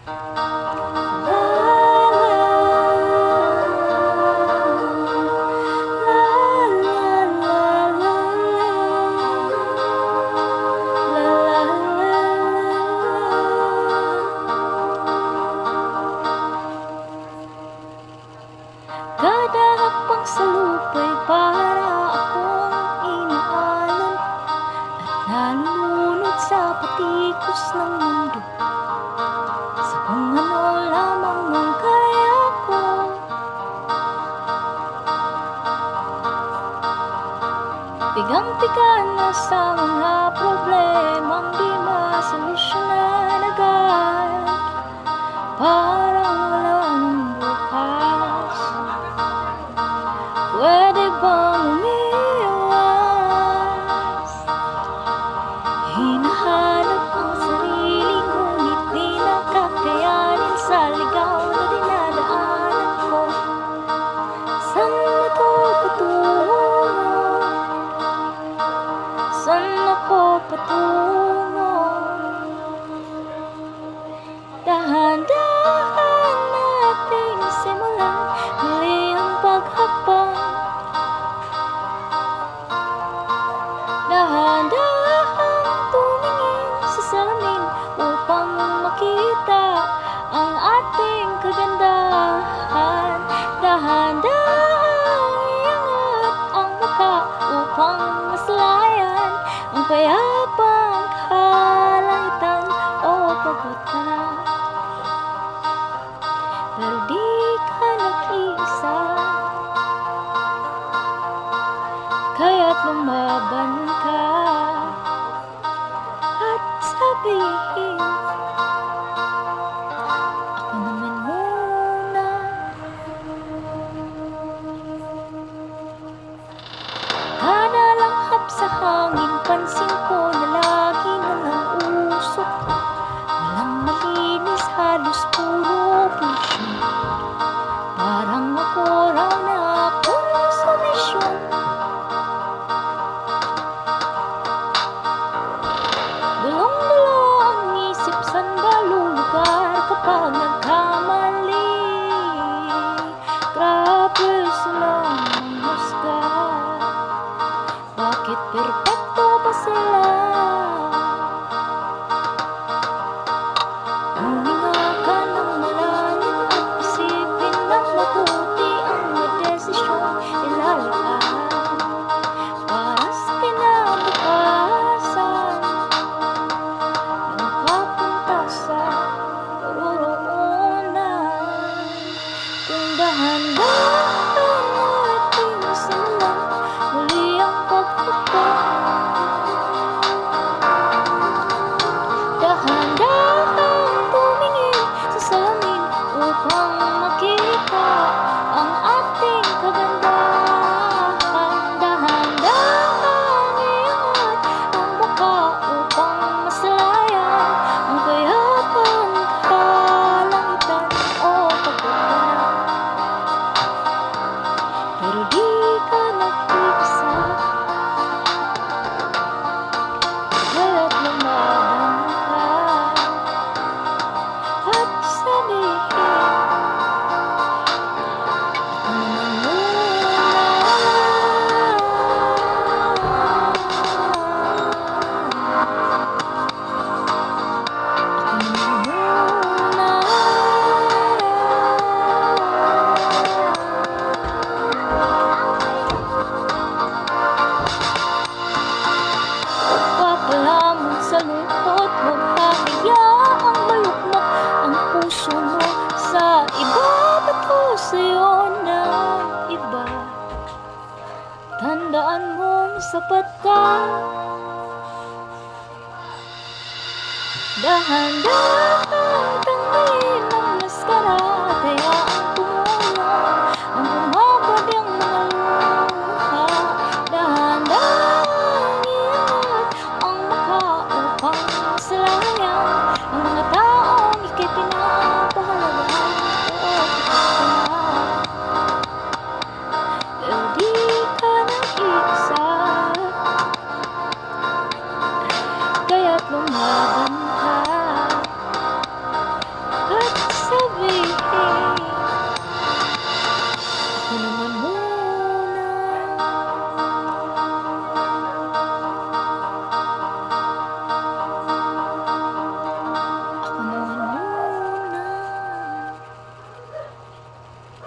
Kada hakbang sa lupa'y para akong inaalon at nalulunod sa patikos ng mundo, sa kung ano lamang ang kaya ko. Pigang-piga na sa mga problemang di masolusyonan agad, parang wala nang bukas. Pwede bang umiwas? Hinahanap ang sarili, ngunit di nakakayanin sa ligaw na dinadaanan ko. Saan ito patungo? Saan ako patungo? Dahan-dahan nating simulan muli ang paghakbang. Dahan-dahang tumingin sa salamin upang makita ang ating kagandahan. Dahan-dahang iangat ang mukha upang maslayan ang payapang kalangitan. O pagod ka na, pero di ka nag-iisa, kaya't lumaban ka at sabihin, ako naman muna. Kada langhap sa hangin, pansin ko na lagi na nauusok. Walang malinis, halos puro pollution. Parang ako raw na akong solusyon. Bulong-bulo ang isip, saan ba lulugar kapag nagkamali? Grabe sila ang husga. Bakit perpekto ba sila? Huminga ka ng malalim at isipin ng mabuti ang mga desisyon nilalaan para sa kinabukasan na makapunta sa paroroonan. Kung dahan-dahan nating simulan muli ang paghakbang. Dahan-dahang tumingin sa salamin upang makita ang ating kagandahan. Dahan-dahang iangat ang mukha upang maslayan ang payapang kalangitan. O pagod ka na, pero di ka nag-iisa, kaya't lumaban ka at sabihin, ako naman muna. Ako naman muna. Papalamon sa lungkot, huwag hahayaang malukmok ang puso mo sa iba, bato sa'yo ng iba. Tandaan mong sapat ka. Dahan-dahang tanggalin ang maskara at hayaang tumulong ang bumabog ang mga luha. Dahan-dahang iangat ang mukha upang maslayan ang mga taong ika'y pinapahalagahan. O pagod ka na, pero di ka nag-iisa, kaya't lumaban